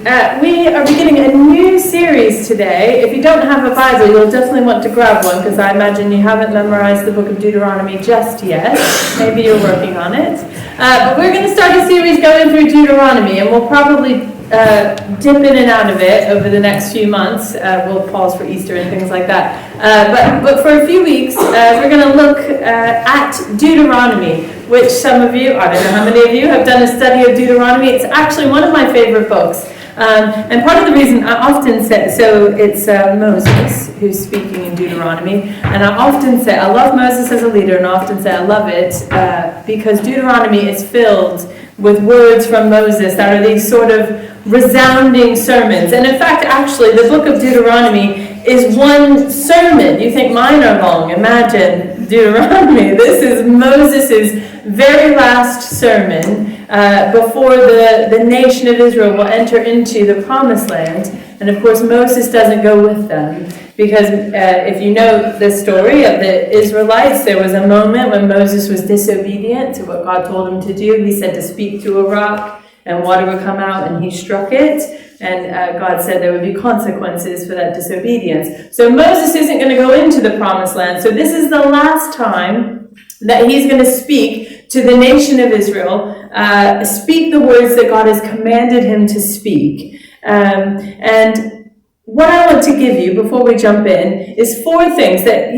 We are beginning a new series today. If you don't have a Bible, you'll definitely want to grab one because I imagine you haven't memorized the book of Deuteronomy just yet. Maybe you're working on it. But we're going to start a series going through Deuteronomy, and we'll probably dip in and out of it over the next few months. We'll pause for Easter and things like that. But for a few weeks, we're going to look at Deuteronomy, which some of you, I don't know how many of you, have done a study of Deuteronomy. It's actually one of my favorite books. And part of the reason I often say, so it's Moses who's speaking in Deuteronomy, and I often say, I love Moses as a leader, and I often say I love it because Deuteronomy is filled with words from Moses that are these sort of resounding sermons. And in fact, actually, the book of Deuteronomy is one sermon. You think mine are long. Imagine Deuteronomy. This is Moses' very last sermon before the nation of Israel will enter into the promised land. And of course, Moses doesn't go with them. Because if you know the story of the Israelites, there was a moment when Moses was disobedient to what God told him to do. He said to speak to a rock, and water would come out, and he struck it. And God said there would be consequences for that disobedience. So Moses isn't going to go into the promised land. So this is the last time that he's going to speak to the nation of Israel, speak the words that God has commanded him to speak. And what I want to give you before we jump in is four things that,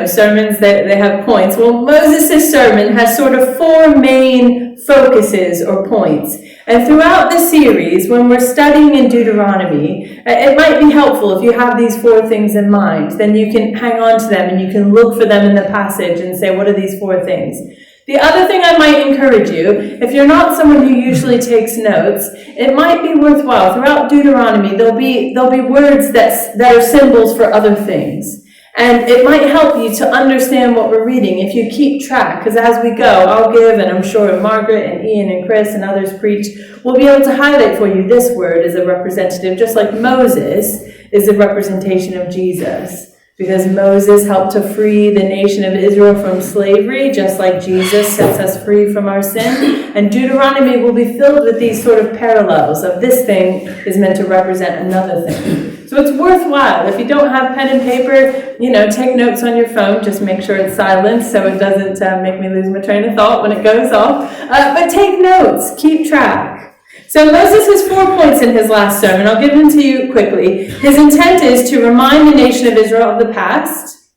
sermons, they have points. Well, Moses' sermon has sort of four main focuses or points. And throughout the series, when we're studying in Deuteronomy, it might be helpful if you have these four things in mind. Then you can hang on to them and you can look for them in the passage and say, what are these four things? The other thing I might encourage you, if you're not someone who usually takes notes, it might be worthwhile. Throughout Deuteronomy, there'll be words that are symbols for other things. And it might help you to understand what we're reading if you keep track, because as we go, I'll give, and I'm sure Margaret and Ian and Chris and others preach, we'll be able to highlight for you this word as a representative, just like Moses is a representation of Jesus. Because Moses helped to free the nation of Israel from slavery, just like Jesus sets us free from our sin. And Deuteronomy will be filled with these sort of parallels of this thing is meant to represent another thing. So it's worthwhile. If you don't have pen and paper, take notes on your phone. Just make sure it's silent so it doesn't make me lose my train of thought when it goes off. But take notes. Keep track. So Moses has 4 points in his last sermon. I'll give them to you quickly. His intent is to remind the nation of Israel of the past,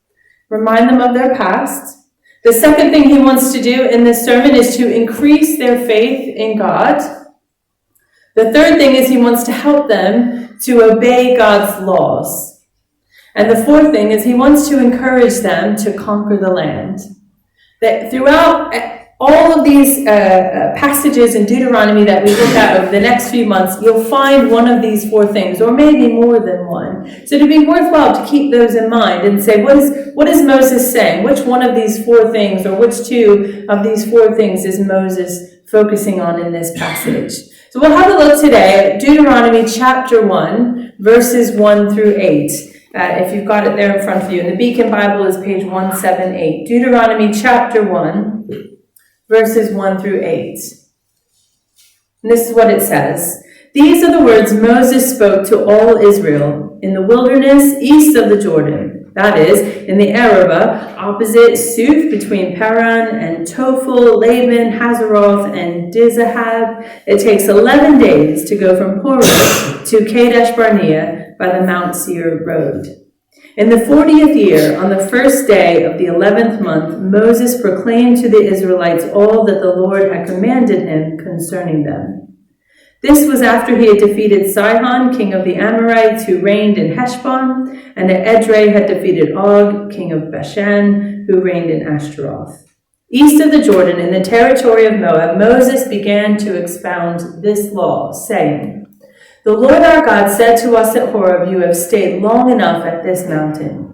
remind them of their past. The second thing he wants to do in this sermon is to increase their faith in God. The third thing is he wants to help them to obey God's laws. And the fourth thing is he wants to encourage them to conquer the land. That throughout all of these passages in Deuteronomy that we look at over the next few months, you'll find one of these four things, or maybe more than one. So it'd be worthwhile to keep those in mind and say, what is Moses saying? Which one of these four things, or which two of these four things is Moses focusing on in this passage? So we'll have a look today at Deuteronomy chapter 1, verses 1 through 8. If you've got it there in front of you. And the Beacon Bible is page 178. Deuteronomy chapter 1. Verses 1 through 8. And this is what it says. These are the words Moses spoke to all Israel in the wilderness east of the Jordan. That is, in the Arabah, opposite Suf, between Paran and Tophel, Laban, Hazeroth, and Dizahab. It takes 11 days to go from Horeb to Kadesh Barnea by the Mount Seir road. In the 40th year, on the first day of the 11th month, Moses proclaimed to the Israelites all that the Lord had commanded him concerning them. This was after he had defeated Sihon, king of the Amorites, who reigned in Heshbon, and that Edrei had defeated Og, king of Bashan, who reigned in Ashtaroth. East of the Jordan, in the territory of Moab, Moses began to expound this law, saying, The Lord our God said to us at Horeb, You have stayed long enough at this mountain.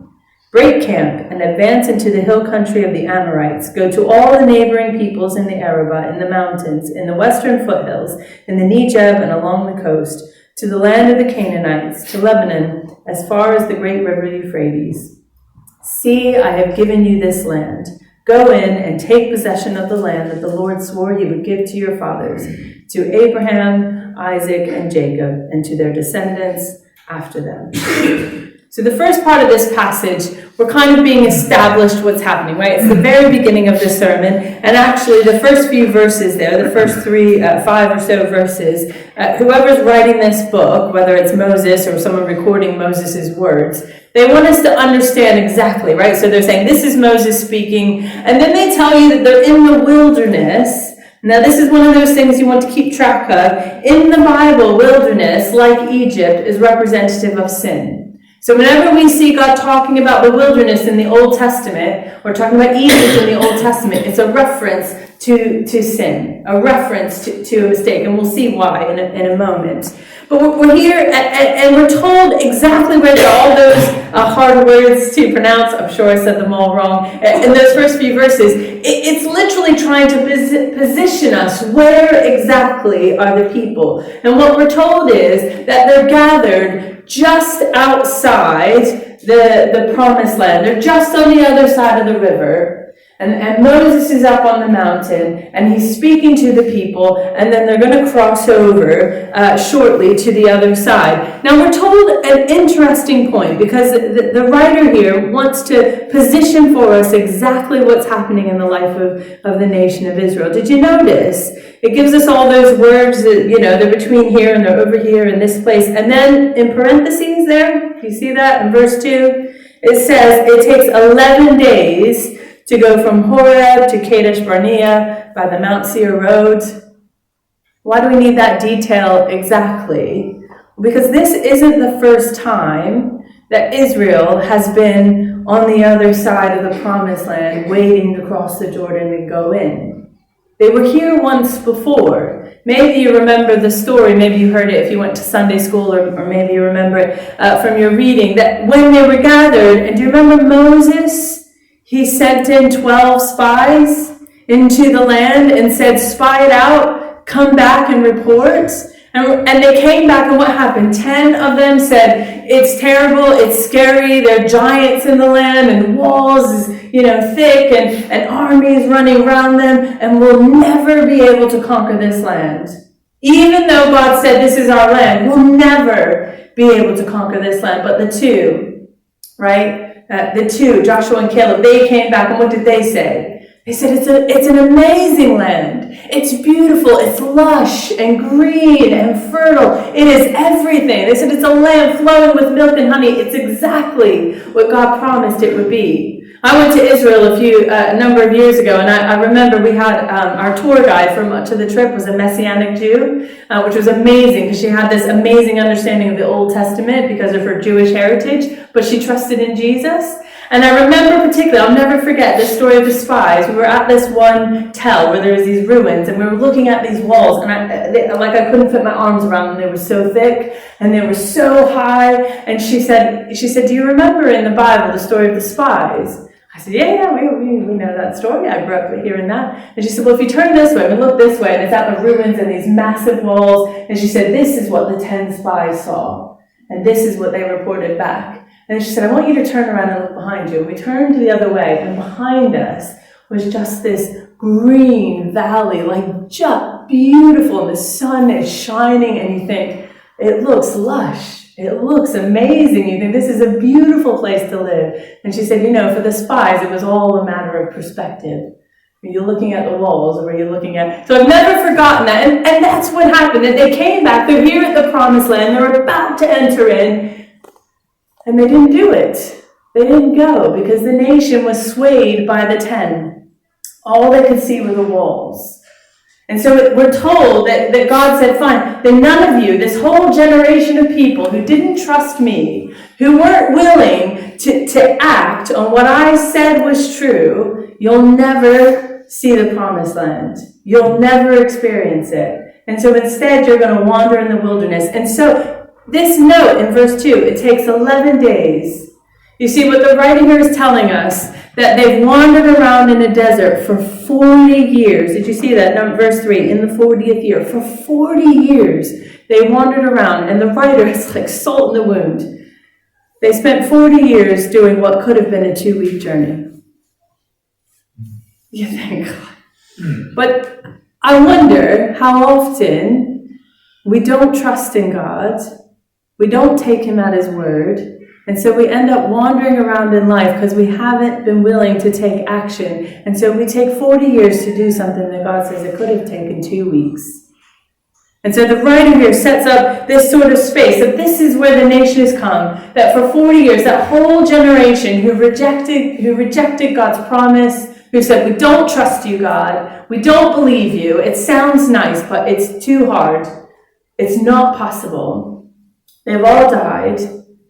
Break camp and advance into the hill country of the Amorites. Go to all the neighboring peoples in the Arabah, in the mountains, in the western foothills, in the Negev and along the coast, to the land of the Canaanites, to Lebanon, as far as the great river Euphrates. See, I have given you this land. Go in and take possession of the land that the Lord swore he would give to your fathers, to Abraham, Isaac, and Jacob, and to their descendants after them. So the first part of this passage, we're kind of being established what's happening, right? It's the very beginning of the sermon, and actually the first few verses there, the first 5 or so verses, whoever's writing this book, whether it's Moses or someone recording Moses' words, they want us to understand exactly, right? So they're saying, this is Moses speaking, and then they tell you that they're in the wilderness. Now, this is one of those things you want to keep track of. In the Bible, wilderness, like Egypt, is representative of sin. So whenever we see God talking about the wilderness in the Old Testament, or talking about Egypt in the Old Testament, it's a reference to sin, a reference to a mistake, and we'll see why in a moment. But we're here, and we're told exactly where all those hard words to pronounce. I'm sure I said them all wrong. In those first few verses, it's literally trying to position us. Where exactly are the people? And what we're told is that they're gathered just outside the promised land. They're just on the other side of the river. And Moses is up on the mountain, and he's speaking to the people, and then they're going to cross over shortly to the other side. Now, we're told an interesting point, because the writer here wants to position for us exactly what's happening in the life of the nation of Israel. Did you notice? It gives us all those words that, they're between here and they're over here in this place. And then in parentheses there, you see that in verse 2? It says it takes 11 days to go from Horeb to Kadesh Barnea by the Mount Seir road. Why do we need that detail exactly? Because this isn't the first time that Israel has been on the other side of the promised land, waiting to cross the Jordan and go in. They were here once before. Maybe you remember the story, maybe you heard it if you went to Sunday school, or maybe you remember it from your reading, that when they were gathered, and do you remember Moses? He sent in 12 spies into the land and said, spy it out, come back and report. And they came back, and what happened? 10 of them said, it's terrible, it's scary, there are giants in the land, and walls is, thick, and armies running around them, and we'll never be able to conquer this land. Even though God said this is our land, we'll never be able to conquer this land. But the two, right? The two, Joshua and Caleb, they came back, and what did they say? They said, it's an amazing land. It's beautiful. It's lush and green and fertile. It is everything. They said it's a land flowing with milk and honey. It's exactly what God promised it would be. I went to Israel a number of years ago, and I remember we had our tour guide for much of the trip was a Messianic Jew, which was amazing because she had this amazing understanding of the Old Testament because of her Jewish heritage, but she trusted in Jesus. And I remember particularly, I'll never forget this story of the spies. We were at this one tell where there was these ruins, and we were looking at these walls, and I couldn't fit my arms around them. They were so thick, and they were so high. And she said, do you remember in the Bible the story of the spies? I said, yeah, we know that story. I grew up hearing that. And she said, well, if you turn this way and look this way, and it's at the ruins and these massive walls. And she said, this is what the 10 spies saw, and this is what they reported back. And she said, I want you to turn around and look behind you. And we turned the other way, and behind us was just this green valley, like just beautiful. And the sun is shining, and you think, it looks lush. It looks amazing. You think, this is a beautiful place to live. And she said, for the spies, it was all a matter of perspective. Were you looking at the walls, or were you looking at... So I've never forgotten that. And that's what happened. And they came back. They're here at the promised land. They're about to enter in. And they didn't do it. They didn't go because the nation was swayed by the 10. All they could see were the walls. And so we're told that God said, fine, then none of you, this whole generation of people who didn't trust me, who weren't willing to act on what I said was true, you'll never see the promised land. You'll never experience it. And so instead, you're going to wander in the wilderness. And so this note in verse 2, it takes 11 days. You see, what the writer here is telling us, that they've wandered around in the desert for 40 years. Did you see that? Verse 3, in the 40th year. For 40 years, they wandered around. And the writer is like salt in the wound. They spent 40 years doing what could have been a 2-week journey. You think, but I wonder how often we don't trust in God. We don't take him at his word. And so we end up wandering around in life because we haven't been willing to take action. And so we take 40 years to do something that God says it could have taken 2 weeks. And so the writer here sets up this sort of space, that this is where the nation has come, that for 40 years, that whole generation who rejected God's promise, who said, we don't trust you, God, we don't believe you, it sounds nice, but it's too hard, it's not possible. They've all died,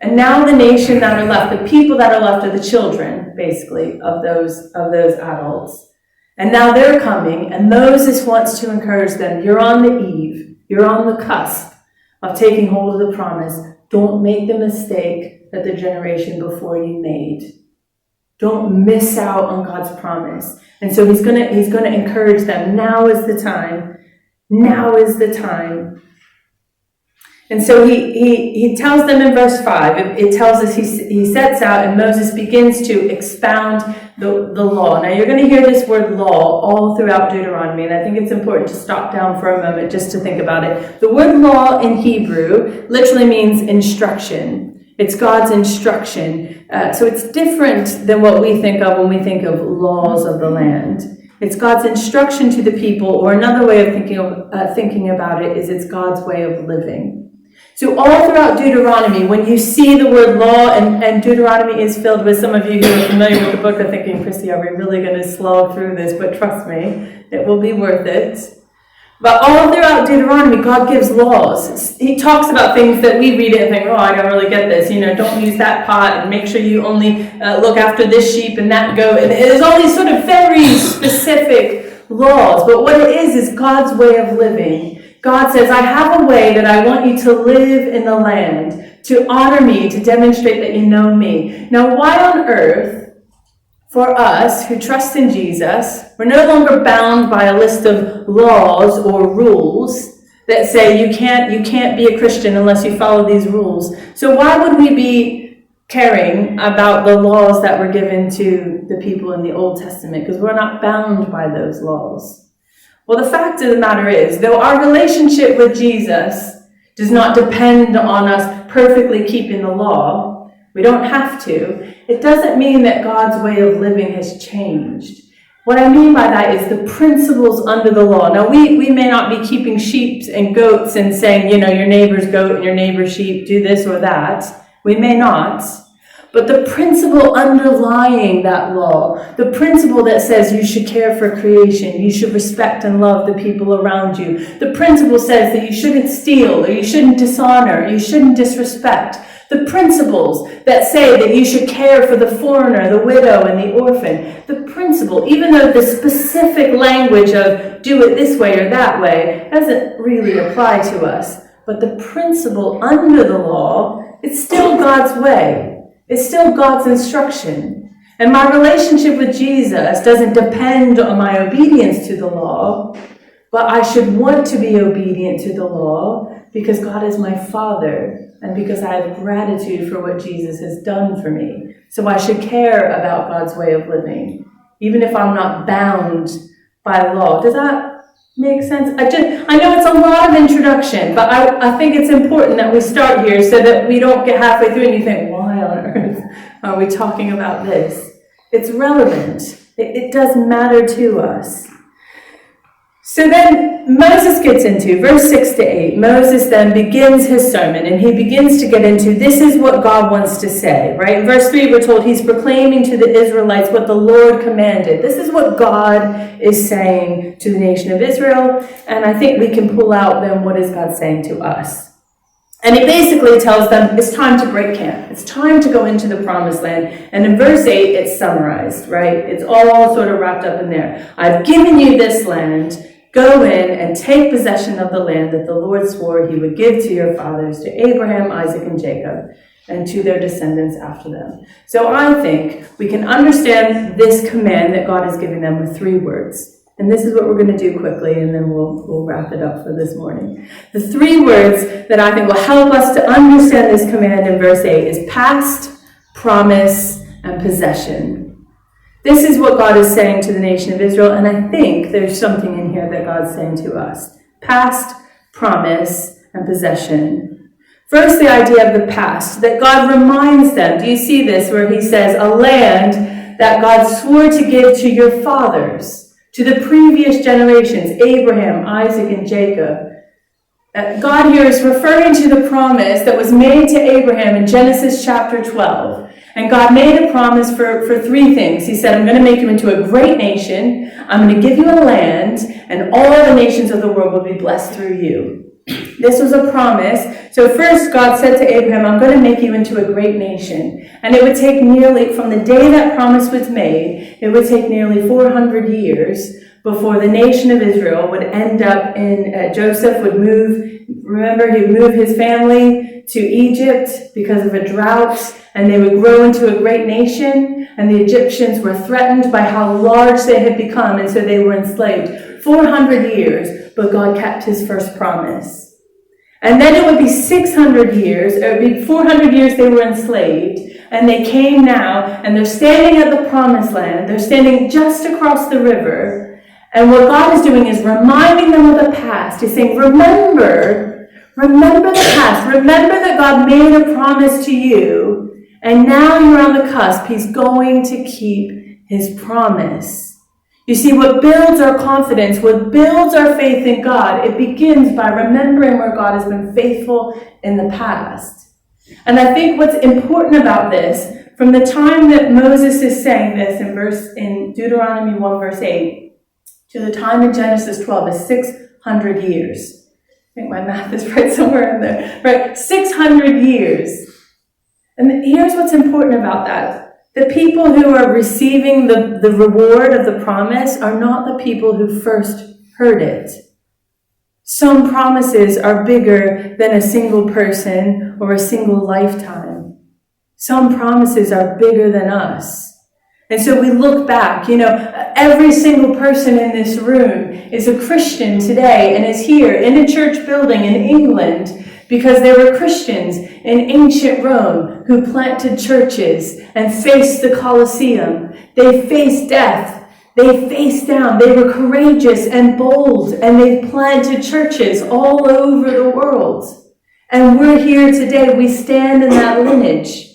and now the nation that are left, the people that are left are the children, basically, of those adults. And now they're coming, and Moses wants to encourage them, you're on the eve, you're on the cusp of taking hold of the promise. Don't make the mistake that the generation before you made. Don't miss out on God's promise. And so he's going to encourage them. Now is the time. Now is the time. And so he tells them in verse 5, it tells us he sets out and Moses begins to expound the law. Now you're going to hear this word law all throughout Deuteronomy, and I think it's important to stop down for a moment just to think about it. The word law in Hebrew literally means instruction. It's God's instruction. So it's different than what we think of when we think of laws of the land. It's God's instruction to the people, or another way of thinking about it is it's God's way of living. So all throughout Deuteronomy, when you see the word law, and Deuteronomy is filled with, some of you who are familiar with the book are thinking, Christy, are we really going to slog through this? But trust me, it will be worth it. But all throughout Deuteronomy, God gives laws. He talks about things that we read it and think, oh, I don't really get this. Don't use that pot, and make sure you only look after this sheep and that goat. And there's all these sort of very specific laws. But what it is God's way of living. God says, I have a way that I want you to live in the land, to honor me, to demonstrate that you know me. Now, why on earth, for us who trust in Jesus, we're no longer bound by a list of laws or rules that say you can't be a Christian unless you follow these rules. So why would we be caring about the laws that were given to the people in the Old Testament? Because we're not bound by those laws. Well, the fact of the matter is, though our relationship with Jesus does not depend on us perfectly keeping the law, we don't have to, it doesn't mean that God's way of living has changed. What I mean by that is the principles under the law. Now, we may not be keeping sheep and goats and saying, your neighbor's goat and your neighbor's sheep, do this or that. We may not. But the principle underlying that law, the principle that says you should care for creation, you should respect and love the people around you, the principle says that you shouldn't steal, or you shouldn't dishonor, or you shouldn't disrespect, the principles that say that you should care for the foreigner, the widow, and the orphan, the principle, even though the specific language of do it this way or that way doesn't really apply to us, but the principle under the law, it's still God's way. It's still God's instruction. And my relationship with Jesus doesn't depend on my obedience to the law, but I should want to be obedient to the law because God is my Father and because I have gratitude for what Jesus has done for me. So I should care about God's way of living, even if I'm not bound by law. Does that make sense? I know it's a lot of introduction, but I think it's important that we start here so that we don't get halfway through and you think, why on earth are we talking about this? It's relevant. It does matter to us. So then Moses gets into verse 6 to 8. Moses then begins his sermon, and he begins to get into this is what God wants to say, right? In verse 3, we're told he's proclaiming to the Israelites what the Lord commanded. This is what God is saying to the nation of Israel, and I think we can pull out then what is God saying to us. And he basically tells them it's time to break camp. It's time to go into the promised land. And in verse 8, it's summarized, right? It's all sort of wrapped up in there. I've given you this land. Go in and take possession of the land that the Lord swore he would give to your fathers, to Abraham, Isaac, and Jacob, and to their descendants after them. So I think we can understand this command that God is giving them with 3 words. And this is what we're going to do quickly, and then we'll wrap it up for this morning. The 3 words that I think will help us to understand this command in verse 8 is past, promise, and possession. This is what God is saying to the nation of Israel, and I think there's something in here that God's saying to us. Past, promise, and possession. First, the idea of the past, that God reminds them. Do you see this where he says, a land that God swore to give to your fathers, to the previous generations, Abraham, Isaac, and Jacob. God here is referring to the promise that was made to Abraham in Genesis chapter 12. And God made a promise for three things. He said, I'm going to make you into a great nation. I'm going to give you a land, and all the nations of the world will be blessed through you. This was a promise. So first God said to Abraham, I'm going to make you into a great nation. And it would take nearly, from the day that promise was made, it would take nearly 400 years before the nation of Israel would end up in, Joseph would move, remember he'd move his family to Egypt because of a drought, and they would grow into a great nation, and the Egyptians were threatened by how large they had become, and so they were enslaved. 400 years, but God kept his first promise. And then it would be 600 years, it would be 400 years they were enslaved, and they came now, and they're standing at the promised land, they're standing just across the river, and what God is doing is reminding them of the past. He's saying, remember the past, remember that God made a promise to you, and now you're on the cusp. He's going to keep his promise. You see, what builds our confidence, what builds our faith in God, it begins by remembering where God has been faithful in the past. And I think what's important about this, from the time that Moses is saying this in Deuteronomy 1 verse 8, to the time in Genesis 12 is 600 years. I think my math is right somewhere in there. Right, 600 years. And here's what's important about that. The people who are receiving the reward of the promise are not the people who first heard it. Some promises are bigger than a single person or a single lifetime. Some promises are bigger than us. And so we look back, every single person in this room is a Christian today and is here in a church building in England because there were Christians in ancient Rome who planted churches and faced the Colosseum. They faced death. They faced down. They were courageous and bold, and they planted churches all over the world. And we're here today. We stand in that lineage.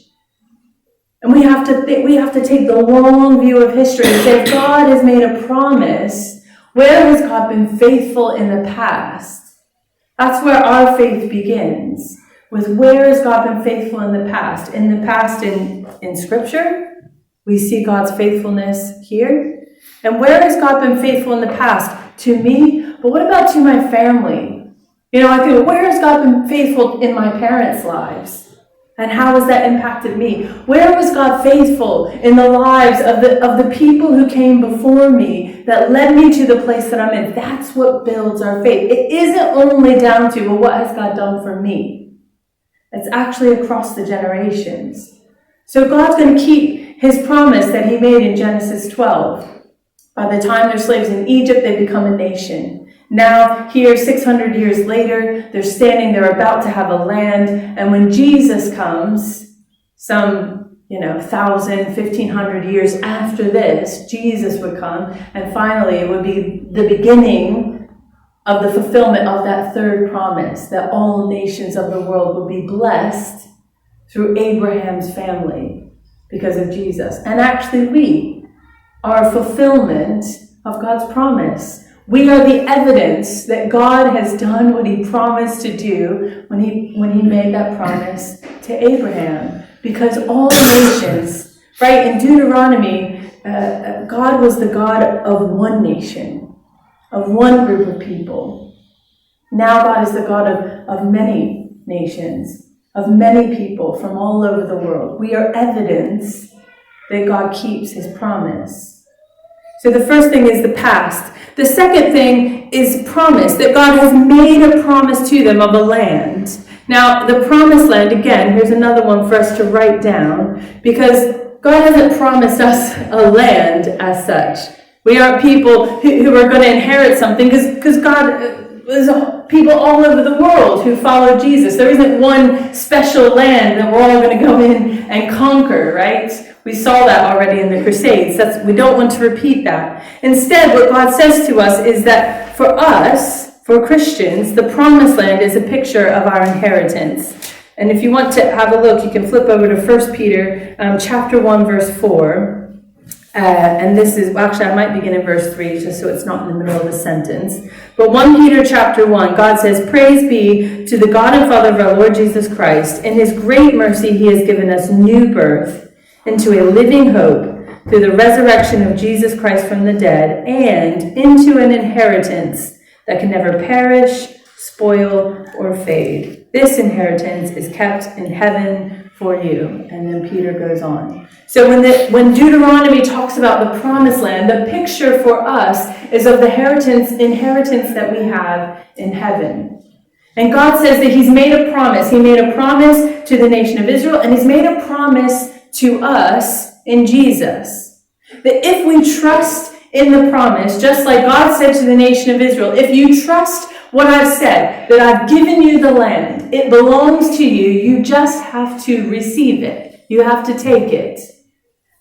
And we have to take the long view of history and say, if God has made a promise, where has God been faithful in the past? That's where our faith begins, with where has God been faithful in the past? In the past in Scripture, we see God's faithfulness here. And where has God been faithful in the past? To me, but what about to my family? I think, where has God been faithful in my parents' lives? And how has that impacted me? Where was God faithful in the lives of the people who came before me that led me to the place that I'm in? That's what builds our faith. It isn't only down to, well, what has God done for me? It's actually across the generations. So God's going to keep his promise that he made in Genesis 12. By the time they're slaves in Egypt, they become a nation. Now, here, 600 years later, they're about to have a land. And when Jesus comes, some, 1,000, 1,500 years after this, Jesus would come. And finally, it would be the beginning of the fulfillment of that third promise, that all nations of the world would be blessed through Abraham's family because of Jesus. And actually, we are a fulfillment of God's promise. We are the evidence that God has done what he promised to do when he made that promise to Abraham. Because all nations, right, in Deuteronomy, God was the God of one nation, of one group of people. Now God is the God of many nations, of many people from all over the world. We are evidence that God keeps his promise. So the first thing is the past. The second thing is promise, that God has made a promise to them of a land. Now, the promised land, again, here's another one for us to write down, because God hasn't promised us a land as such. We aren't people who are going to inherit something, because God is people all over the world who follow Jesus. There isn't one special land that we're all going to go in and conquer, right? We saw that already in the Crusades. We don't want to repeat that. Instead, what God says to us is that for us, for Christians, the promised land is a picture of our inheritance. And if you want to have a look, you can flip over to 1 Peter chapter 1, verse 4. And this is, actually I might begin in verse 3, just so it's not in the middle of a sentence. But 1 Peter chapter 1, God says, "Praise be to the God and Father of our Lord Jesus Christ. In his great mercy he has given us new birth into a living hope through the resurrection of Jesus Christ from the dead, and into an inheritance that can never perish, spoil, or fade. This inheritance is kept in heaven for you." And then Peter goes on. So when Deuteronomy talks about the promised land, the picture for us is of the inheritance that we have in heaven. And God says that he's made a promise. He made a promise to the nation of Israel, and he's made a promise to us in Jesus. That if we trust in the promise, just like God said to the nation of Israel, if you trust what I've said, that I've given you the land, it belongs to you, you just have to receive it. You have to take it.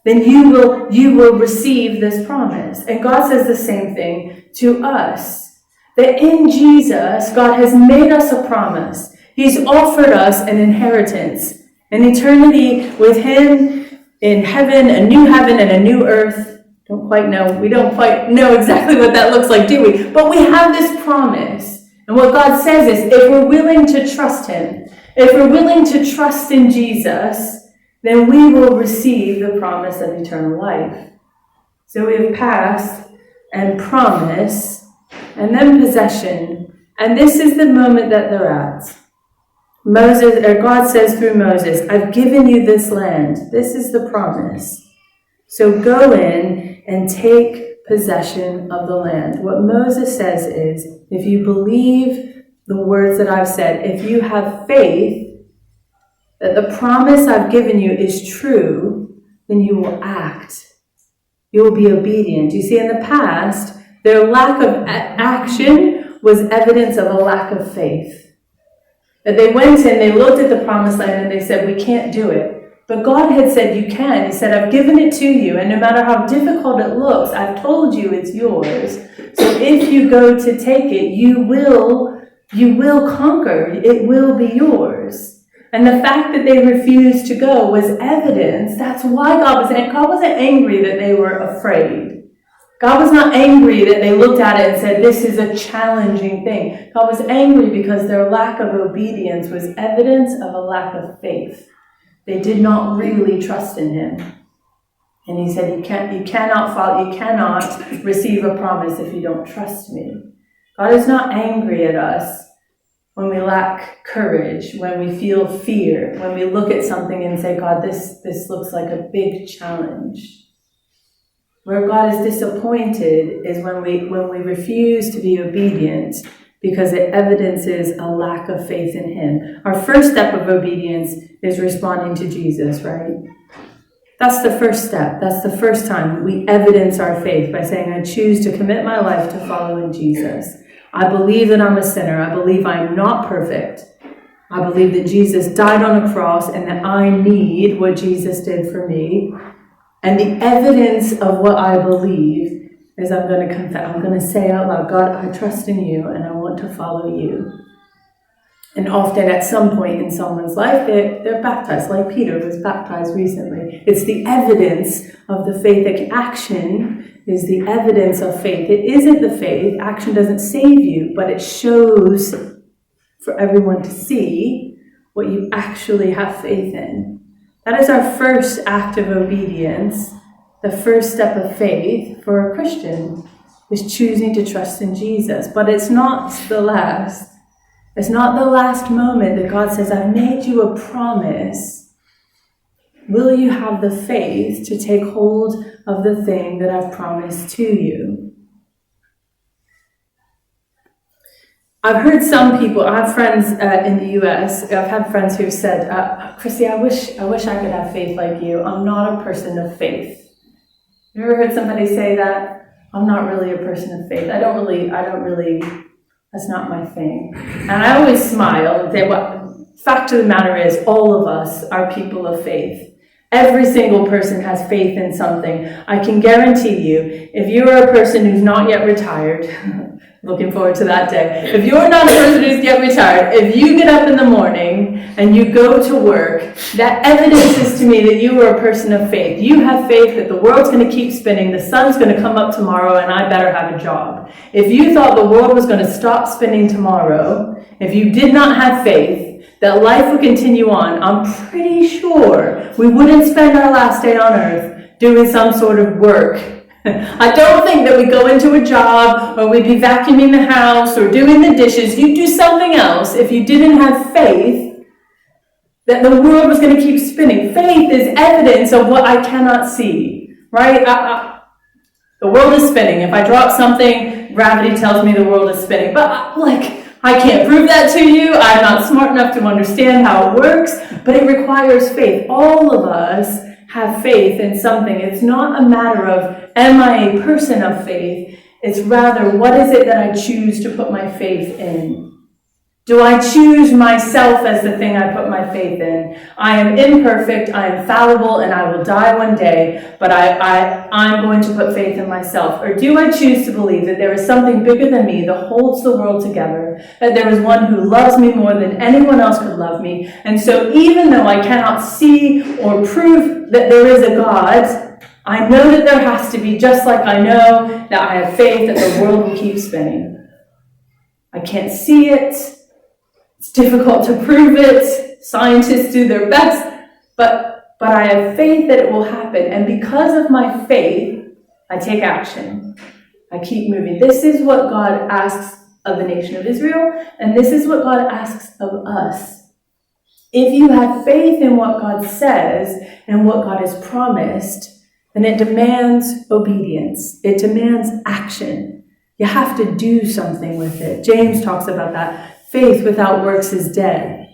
Then you will receive this promise. And God says the same thing to us. That in Jesus, God has made us a promise. He's offered us an inheritance, an eternity with him in heaven, a new heaven and a new earth. We don't quite know exactly what that looks like, do we? But we have this promise. And what God says is, if we're willing to trust him, if we're willing to trust in Jesus, then we will receive the promise of eternal life. So we have past and promise, and then possession. And this is the moment that they're at. God says through Moses, "I've given you this land." This is the promise. So go in and take possession of the land. What Moses says is, if you believe the words that I've said, if you have faith that the promise I've given you is true, then you will act. You will be obedient. You see, in the past, their lack of action was evidence of a lack of faith. That they went in, they looked at the promised land, and they said, "We can't do it." But God had said, "You can." He said, "I've given it to you, and no matter how difficult it looks, I've told you it's yours. So if you go to take it, you will conquer. It will be yours." And the fact that they refused to go was evidence. That's why God wasn't angry that they were afraid. God was not angry that they looked at it and said, "This is a challenging thing." God was angry because their lack of obedience was evidence of a lack of faith. They did not really trust in him. And he said, you cannot receive a promise if you don't trust me. God is not angry at us when we lack courage, when we feel fear, when we look at something and say, "God, this looks like a big challenge." Where God is disappointed is when we refuse to be obedient, because it evidences a lack of faith in him. Our first step of obedience is responding to Jesus, right? That's the first step. That's the first time we evidence our faith, by saying, "I choose to commit my life to following Jesus. I believe that I'm a sinner. I believe I'm not perfect. I believe that Jesus died on a cross and that I need what Jesus did for me. And the evidence of what I believe is I'm going to confess. I'm going to say out loud, God, I trust in you and I want to follow you." And often at some point in someone's life, they're baptized, like Peter was baptized recently. It's the evidence of the faith. Action is the evidence of faith. It isn't the faith. Action doesn't save you, but it shows for everyone to see what you actually have faith in. That is our first act of obedience. The first step of faith for a Christian is choosing to trust in Jesus. But it's not the last. It's not the last moment that God says, "I've made you a promise. Will you have the faith to take hold of the thing that I've promised to you?" I've heard some people, I have friends in the US, I've had friends who've said, "Chrissy, I wish I could have faith like you. I'm not a person of faith." You ever heard somebody say that? "I'm not really a person of faith. I don't really, that's not my thing." And I always smile and say, well, fact of the matter is, all of us are people of faith. Every single person has faith in something. I can guarantee you, if you are a person who's not yet retired, looking forward to that day. If you're not a person who's yet retired, if you get up in the morning and you go to work, that evidences to me that you are a person of faith. You have faith that the world's going to keep spinning, the sun's going to come up tomorrow, and I better have a job. If you thought the world was going to stop spinning tomorrow, if you did not have faith that life would continue on, I'm pretty sure we wouldn't spend our last day on earth doing some sort of work. I don't think that we go into a job or we'd be vacuuming the house or doing the dishes. You'd do something else if you didn't have faith that the world was going to keep spinning. Faith is evidence of what I cannot see, right? The world is spinning. If I drop something, gravity tells me the world is spinning. But I can't prove that to you. I'm not smart enough to understand how it works, but it requires faith. All of us have faith in something. It's not a matter of, am I a person of faith? It's rather, what is it that I choose to put my faith in? Do I choose myself as the thing I put my faith in? I am imperfect, I am fallible, and I will die one day, but I'm going to put faith in myself. Or do I choose to believe that there is something bigger than me that holds the world together, that there is one who loves me more than anyone else could love me, and so even though I cannot see or prove that there is a God, I know that there has to be, just like I know that I have faith that the world will keep spinning. I can't see it. It's difficult to prove it. Scientists do their best, but I have faith that it will happen. And because of my faith, I take action. I keep moving. This is what God asks of the nation of Israel, and this is what God asks of us. If you have faith in what God says and what God has promised, then it demands obedience. It demands action. You have to do something with it. James talks about that. Faith without works is dead.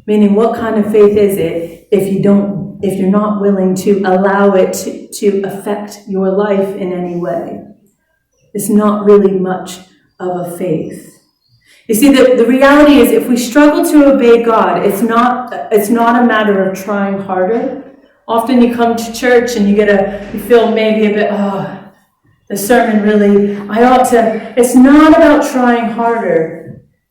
Meaning, what kind of faith is it if you're not willing to allow it to affect your life in any way? It's not really much of a faith. You see, the reality is, if we struggle to obey God, it's not a matter of trying harder. Often you come to church and you feel maybe a bit, the sermon really, it's not about trying harder.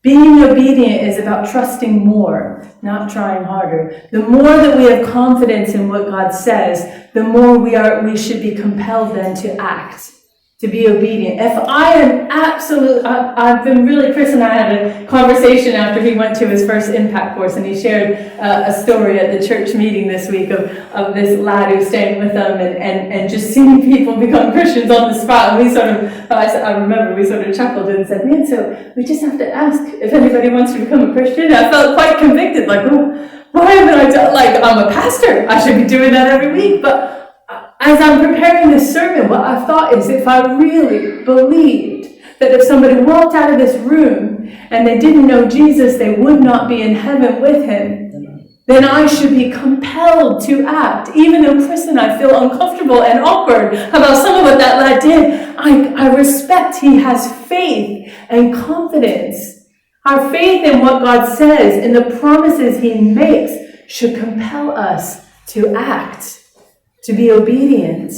Being obedient is about trusting more, not trying harder. The more that we have confidence in what God says, the more we should be compelled then to act, to be obedient. If I am I've been really, Chris and I had a conversation after he went to his first impact course, and he shared a story at the church meeting this week of this lad who's staying with them and just seeing people become Christians on the spot. And I remember we sort of chuckled and said, man, so we just have to ask if anybody wants to become a Christian. I felt quite convicted, why haven't I done, I'm a pastor, I should be doing that every week. But as I'm preparing this sermon, what I've thought is, if I really believed that if somebody walked out of this room and they didn't know Jesus, they would not be in heaven with him, then I should be compelled to act. Even though Chris and I feel uncomfortable and awkward about some of what that lad did, I respect he has faith and confidence. Our faith in what God says and the promises he makes should compel us to act, to be obedient.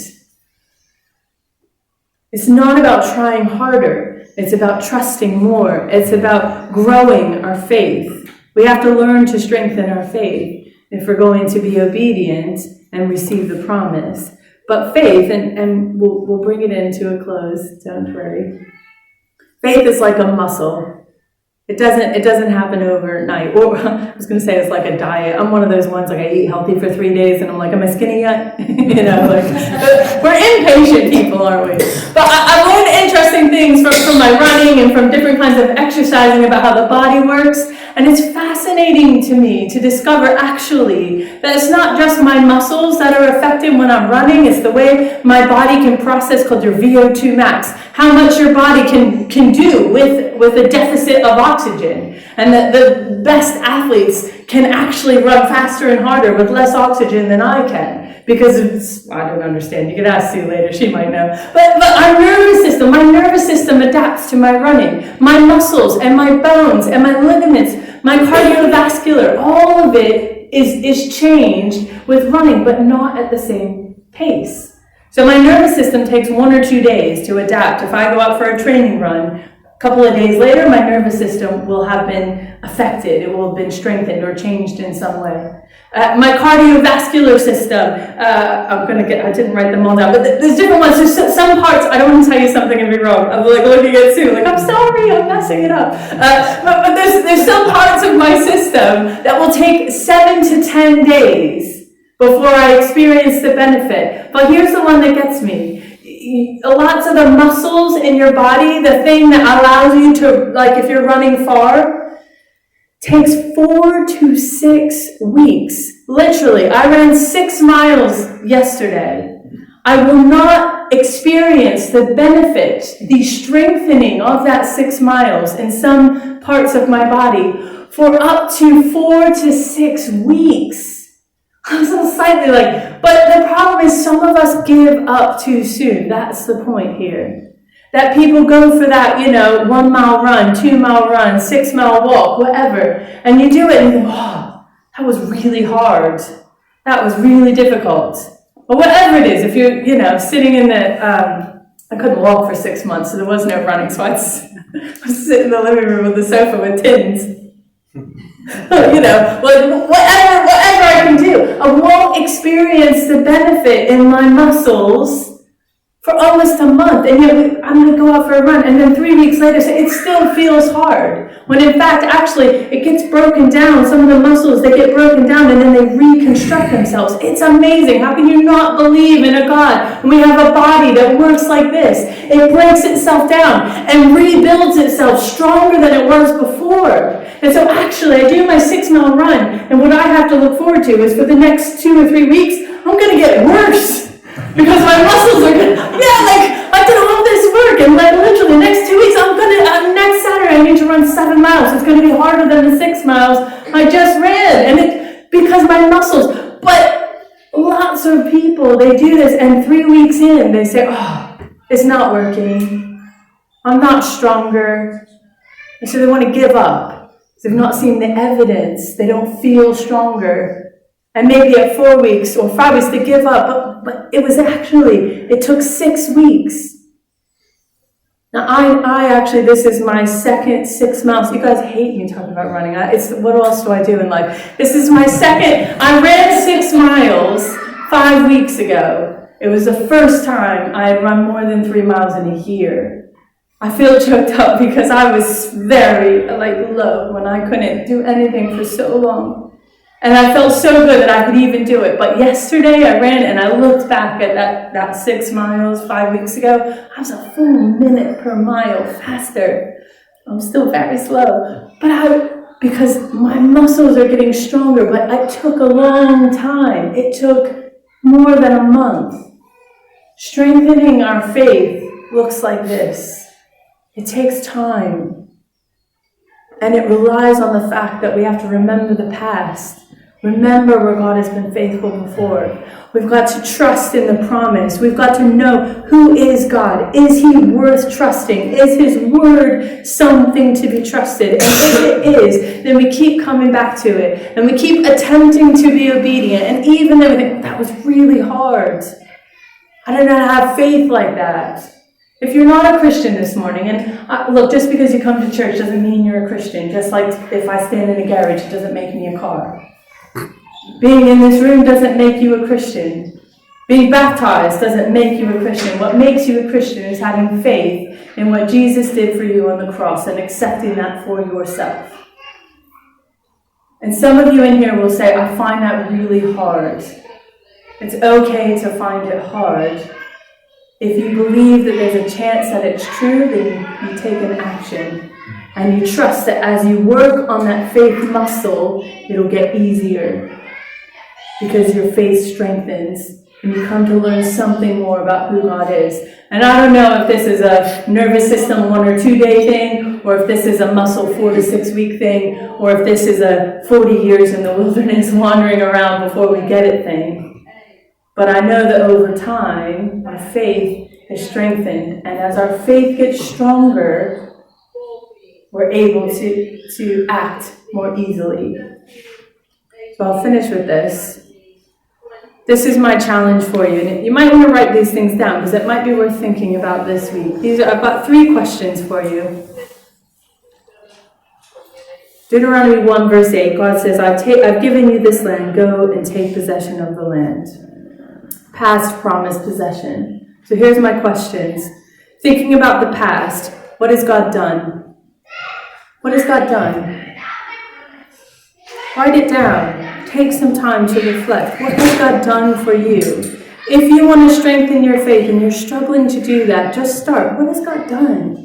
It's not about trying harder. It's about trusting more. It's about growing our faith. We have to learn to strengthen our faith if we're going to be obedient and receive the promise. But faith, and we'll bring it into a close, don't worry. Faith is like a muscle. It doesn't happen overnight. Or I was going to say it's like a diet. I'm one of those ones, I eat healthy for 3 days and I'm am I skinny yet? We're impatient people, aren't we? But I've learned interesting things from my running and from different kinds of exercising about how the body works. And it's fascinating to me to discover actually that it's not just my muscles that are affected when I'm running. It's the way my body can process, called your VO2 max. How much your body can do with a deficit of oxygen. And that the best athletes can actually run faster and harder with less oxygen than I can. Because I don't understand. You can ask Sue later, she might know. But my nervous system adapts to my running. My muscles and my bones and my ligaments, my cardiovascular, all of it is changed with running, but not at the same pace. So my nervous system takes 1 or 2 days to adapt. If I go out for a training run, a couple of days later, my nervous system will have been affected. It will have been strengthened or changed in some way. My cardiovascular system, I didn't write them all down, but there's different ones. There's some parts, I don't want to tell you something and be wrong. I'm like looking at Sue, like, I'm sorry, I'm messing it up. But there's some parts of my system that will take 7 to 10 days before I experience the benefit. But here's the one that gets me. Lots of the muscles in your body, the thing that allows you to, like if you're running far, takes 4 to 6 weeks. Literally, I ran 6 miles yesterday. I will not experience the benefit, the strengthening of that 6 miles in some parts of my body for up to 4 to 6 weeks. I'm so slightly like, but the problem is some of us give up too soon. That's the point here. That people go for that, 1 mile run, 2 mile run, 6 mile walk, whatever. And you do it and you go, oh, that was really hard. That was really difficult. Or whatever it is, if you're, sitting in the, I couldn't walk for 6 months, so there was no running, so I'd sit in the living room on the sofa with tins. Whatever I can do. I won't experience the benefit in my muscles for almost a month, and yet I'm going to go out for a run, and then 3 weeks later, so it still feels hard. When in fact, actually, it gets broken down. Some of the muscles, they get broken down, and then they reconstruct themselves. It's amazing. How can you not believe in a God when we have a body that works like this? It breaks itself down and rebuilds itself stronger than it was before. And so actually, I do my 6 mile run, and what I have to look forward to is for the next 2 or 3 weeks, I'm going to get worse. Because my muscles are good. I did all this work, and literally the next 2 weeks, next Saturday I need to run 7 miles. It's going to be harder than the 6 miles I just ran, and because my muscles. But lots of people, they do this, and 3 weeks in, they say, oh, it's not working. I'm not stronger. And so they want to give up. They've not seen the evidence. They don't feel stronger. And maybe at 4 weeks or 5 weeks they give up, but it took 6 weeks. Now I actually, this is my second 6 miles. You guys hate me talking about running. What else do I do in life? This is my second. I ran 6 miles 5 weeks ago. It was the first time I had run more than 3 miles in a year. I feel choked up because I was very low when I couldn't do anything for so long. And I felt so good that I could even do it. But yesterday I ran and I looked back at that 6 miles 5 weeks ago. I was a full minute per mile faster. I'm still very slow. Because my muscles are getting stronger, but it took a long time. It took more than a month. Strengthening our faith looks like this. It takes time. And it relies on the fact that we have to remember the past. Remember where God has been faithful before. We've got to trust in the promise. We've got to know who is God. Is He worth trusting? Is His word something to be trusted? And if it is, then we keep coming back to it. And we keep attempting to be obedient. And even though we think, that was really hard. I don't know how to have faith like that. If you're not a Christian this morning, and look, just because you come to church doesn't mean you're a Christian. Just like if I stand in a garage, it doesn't make me a car. Being in this room doesn't make you a Christian. Being baptized doesn't make you a Christian. What makes you a Christian is having faith in what Jesus did for you on the cross and accepting that for yourself. And some of you in here will say, I find that really hard. It's okay to find it hard. If you believe that there's a chance that it's true, then you take an action. And you trust that as you work on that faith muscle, it'll get easier. Because your faith strengthens. And you come to learn something more about who God is. And I don't know if this is a nervous system 1 or 2 day thing, or if this is a muscle 4 to 6 week thing, or if this is a 40 years in the wilderness wandering around before we get it thing. But I know that over time, our faith is strengthened. And as our faith gets stronger, we're able to act more easily. So I'll finish with this. This is my challenge for you. And you might want to write these things down because it might be worth thinking about this week. I've got 3 questions for you. Deuteronomy 1 verse 8, God says, I've given you this land. Go and take possession of the land. Past promised possession. So here's my questions. Thinking about the past, what has God done? What has God done? Write it down. Take some time to reflect. What has God done for you? If you want to strengthen your faith and you're struggling to do that, just start. What has God done?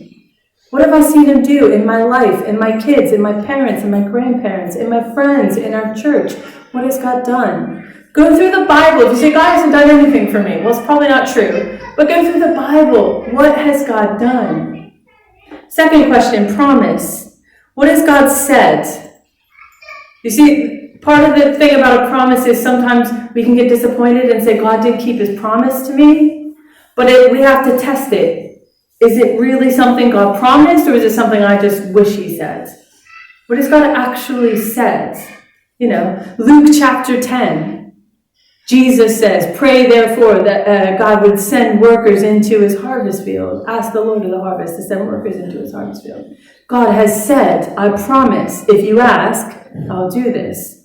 What have I seen him do in my life, in my kids, in my parents, in my grandparents, in my friends, in our church? What has God done? Go through the Bible. If you say, God hasn't done anything for me, well, it's probably not true. But go through the Bible. What has God done? Second question, promise. What has God said? You see, part of the thing about a promise is sometimes we can get disappointed and say, God did keep his promise to me. But we have to test it. Is it really something God promised, or is it something I just wish he said? What has God actually said? Luke chapter 10. Jesus says, pray therefore that God would send workers into his harvest field. Ask the Lord of the harvest to send workers into his harvest field. God has said, I promise, if you ask, I'll do this.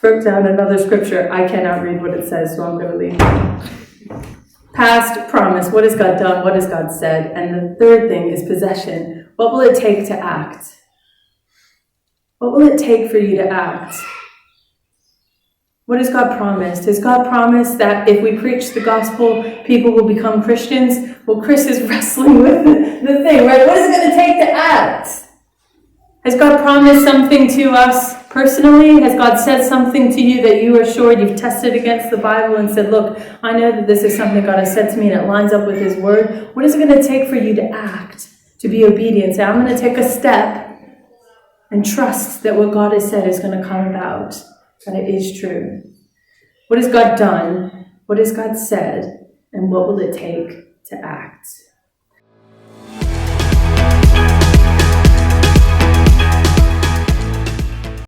Broke down another scripture. I cannot read what it says, so I'm going to leave it. Past promise. What has God done? What has God said? And the third thing is possession. What will it take to act? What will it take for you to act? What has God promised? Has God promised that if we preach the gospel, people will become Christians? Well, Chris is wrestling with the thing, right? What is it going to take to act? Has God promised something to us personally? Has God said something to you that you are sure you've tested against the Bible and said, look, I know that this is something God has said to me and it lines up with his word? What is it going to take for you to act, to be obedient? Say, I'm going to take a step and trust that what God has said is going to come about, that it is true. What has God done? What has God said? And what will it take to act?